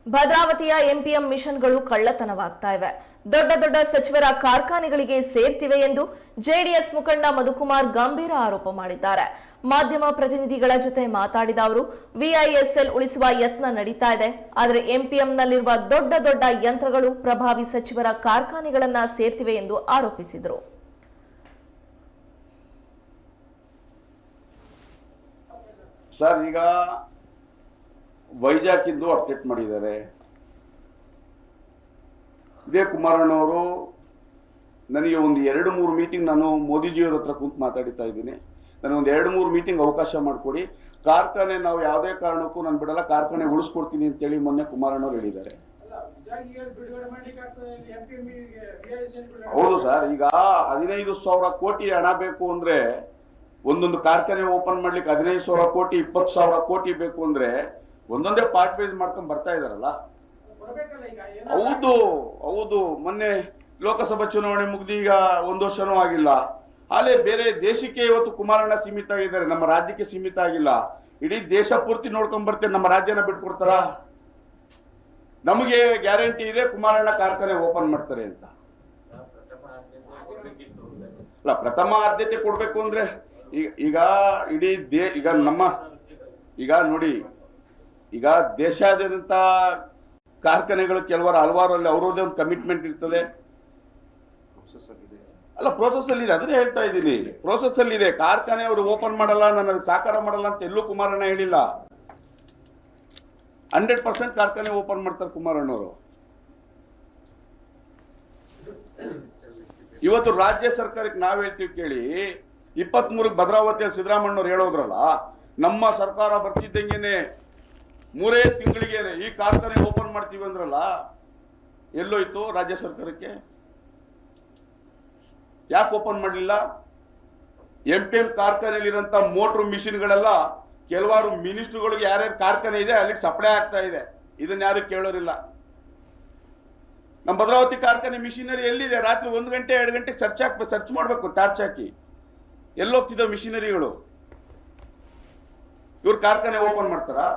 ಭದ್ರಾವತಿಯ ಎಂಪಿಎಂ ಮಿಷನ್ಗಳು ಕಳ್ಳತನವಾಗ್ತಾ ಇವೆ. ದೊಡ್ಡ ದೊಡ್ಡ ಸಚಿವರ ಕಾರ್ಖಾನೆಗಳಿಗೆ ಸೇರ್ತಿವೆ ಎಂದು ಜೆಡಿಎಸ್ ಮುಖಂಡ ಮಧುಕುಮಾರ್ ಗಂಭೀರ ಆರೋಪ ಮಾಡಿದ್ದಾರೆ. ಮಾಧ್ಯಮ ಪ್ರತಿನಿಧಿಗಳ ಜೊತೆ ಮಾತಾಡಿದ ಅವರು, ವಿಐಎಸ್ಎಲ್ ಉಳಿಸುವ ಯತ್ನ ನಡೀತಾ ಇದೆ, ಆದರೆ ಎಂಪಿಎಂನಲ್ಲಿರುವ ದೊಡ್ಡ ದೊಡ್ಡ ಯಂತ್ರಗಳು ಪ್ರಭಾವಿ ಸಚಿವರ ಕಾರ್ಖಾನೆಗಳನ್ನ ಸೇರ್ತಿವೆ ಎಂದು ಆರೋಪಿಸಿದರು. ಸರ್, ಈಗ ವೈಜಾಗ್ ಇಂದು ಅಪ್ಡೇಟ್ ಮಾಡಿದ್ದಾರೆ. ಇದೇ ಕುಮಾರಣ್ಣವರು ನನಗೆ ಒಂದು 2-3 ಮೀಟಿಂಗ್ ನಾನು ಮೋದಿಜಿಯವರ ಹತ್ರ ಕೂತು ಮಾತಾಡ್ತಾ ಇದ್ದೀನಿ. ನನಗೆ ಒಂದು 2-3 ಮೀಟಿಂಗ್ ಅವಕಾಶ ಮಾಡಿಕೊಡಿ, ಕಾರ್ಖಾನೆ ನಾವು ಯಾವುದೇ ಕಾರಣಕ್ಕೂ ನಾನು ಬಿಡಲ್ಲ, ಕಾರ್ಖಾನೆ ಉಳಿಸ್ಕೊಡ್ತೀನಿ ಅಂತೇಳಿ ಮೊನ್ನೆ ಕುಮಾರಣ್ಣವ್ರು ಹೇಳಿದ್ದಾರೆ. ಹೌದು ಸರ್, ಈಗ 15,000 ಕೋಟಿ ಹಣ ಬೇಕು ಅಂದ್ರೆ, ಒಂದೊಂದು ಕಾರ್ಖಾನೆ ಓಪನ್ ಮಾಡ್ಲಿಕ್ಕೆ 15,000 ಕೋಟಿ 20,000 ಕೋಟಿ ಬೇಕು ಅಂದ್ರೆ ಒಂದೊಂದೇ ಪಾರ್ಟ್ ವೈಸ್ ಮಾಡ್ಕೊಂಡ್ ಬರ್ತಾ ಇದಾರಲ್ಲ. ಹೌದು ಹೌದು, ಮೊನ್ನೆ ಲೋಕಸಭಾ ಚುನಾವಣೆ ಮುಗ್ದು ಈಗ 1 ವರ್ಷನೂ ಆಗಿಲ್ಲ. ಹಾಲೆ ಬೇರೆ ದೇಶಕ್ಕೆ ಇವತ್ತು ಕುಮಾರಣ್ಣ ಸೀಮಿತ ಆಗಿದ್ದಾರೆ, ನಮ್ಮ ರಾಜ್ಯಕ್ಕೆ ಸೀಮಿತ ಆಗಿಲ್ಲ. ಇಡೀ ದೇಶ ಪೂರ್ತಿ ನೋಡ್ಕೊಂಡ್ ಬರ್ತೇನೆ, ನಮ್ಮ ರಾಜ್ಯನ ಬಿಟ್ಕೊಡ್ತಾರ? ನಮಗೆ ಗ್ಯಾರಂಟಿ ಇದೆ ಕುಮಾರಣ್ಣ ಕಾರ್ಖಾನೆ ಓಪನ್ ಮಾಡ್ತಾರೆ ಅಂತ. ಅಲ್ಲ, ಪ್ರಥಮ ಆದ್ಯತೆ ಕೊಡ್ಬೇಕು ಅಂದ್ರೆ ಈಗ ಇಡೀ ಈಗ ನಮ್ಮ ಈಗ ನೋಡಿ, ಈಗ ದೇಶಾದ್ಯಂತ ಕಾರ್ಖಾನೆಗಳು ಹಲವಾರು ಅಲ್ಲಿ ಅವರದೇ ಒಂದು ಕಮಿಟ್ಮೆಂಟ್ ಇರ್ತದೆ. ಅಲ್ಲ, ಪ್ರೋಸೆಸ್ ಅಲ್ಲಿ ಇದೆ, ಅದನ್ನೇ ಹೇಳ್ತಾ ಇದ್ದೀನಿ. ಪ್ರೋಸೆಸ್ ಅಲ್ಲಿ ಇದೆ. ಕಾರ್ಖಾನೆ ಅವರು ಓಪನ್ ಮಾಡಲ್ಲ, ನನ್ನ ಸಾಕಾರ ಮಾಡಲ್ಲ ಅಂತ ಎಲ್ಲೂ ಕುಮಾರಣ್ಣ ಹೇಳಿಲ್ಲ. 100% ಕಾರ್ಖಾನೆ ಓಪನ್ ಮಾಡ್ತಾರೆ ಕುಮಾರಣ್ಣವರು. ಇವತ್ತು ರಾಜ್ಯ ಸರ್ಕಾರಕ್ಕೆ ನಾವ್ ಹೇಳ್ತೀವಿ ಕೇಳಿ, 23 ಭದ್ರಾವತಿಯಲ್ಲಿ ಸಿದ್ದರಾಮಣ್ಣವ್ರು ಹೇಳೋದ್ರಲ್ಲ, ನಮ್ಮ ಸರ್ಕಾರ ಬರ್ತಿದ್ದಂಗೆನೆ 3 ತಿಂಗಳಿಗೆ ಈ ಕಾರ್ಖಾನೆ ಓಪನ್ ಮಾಡ್ತೀವಿ ಅಂದ್ರಲ್ಲ, ಎಲ್ಲೋಯ್ತು ರಾಜ್ಯ ಸರ್ಕಾರಕ್ಕೆ? ಯಾಕೆ ಓಪನ್ ಮಾಡಲಿಲ್ಲ? ಎಂಪಿಎಂ ಕಾರ್ಖಾನೆಯಲ್ಲಿರೋಂಥ ಮೋಟ್ರ್ ಮಿಷಿನ್ಗಳೆಲ್ಲ ಕೆಲವಾರು ಮಿನಿಸ್ಟ್ರುಗಳಿಗೆ ಯಾರ್ಯಾರು ಕಾರ್ಖಾನೆ ಇದೆ ಅಲ್ಲಿಗೆ ಸಪ್ಲೈ ಆಗ್ತಾ ಇದೆ. ಇದನ್ನ ಯಾರು ಕೇಳೋರಿಲ್ಲ. ನಮ್ಮ ಭದ್ರಾವತಿ ಕಾರ್ಖಾನೆ ಮಿಷಿನರಿ ಎಲ್ಲಿದೆ? ರಾತ್ರಿ 1 ಗಂಟೆ 2 ಗಂಟೆಗೆ ಸರ್ಚ್ ಮಾಡಬೇಕು, ಟಾರ್ಚ್ ಹಾಕಿ. ಎಲ್ಲೋಗ್ತಿದ್ದಾವೆ ಮಿಷಿನರಿಗಳು? ಇವ್ರು ಕಾರ್ಖಾನೆ ಓಪನ್ ಮಾಡ್ತಾರಾ?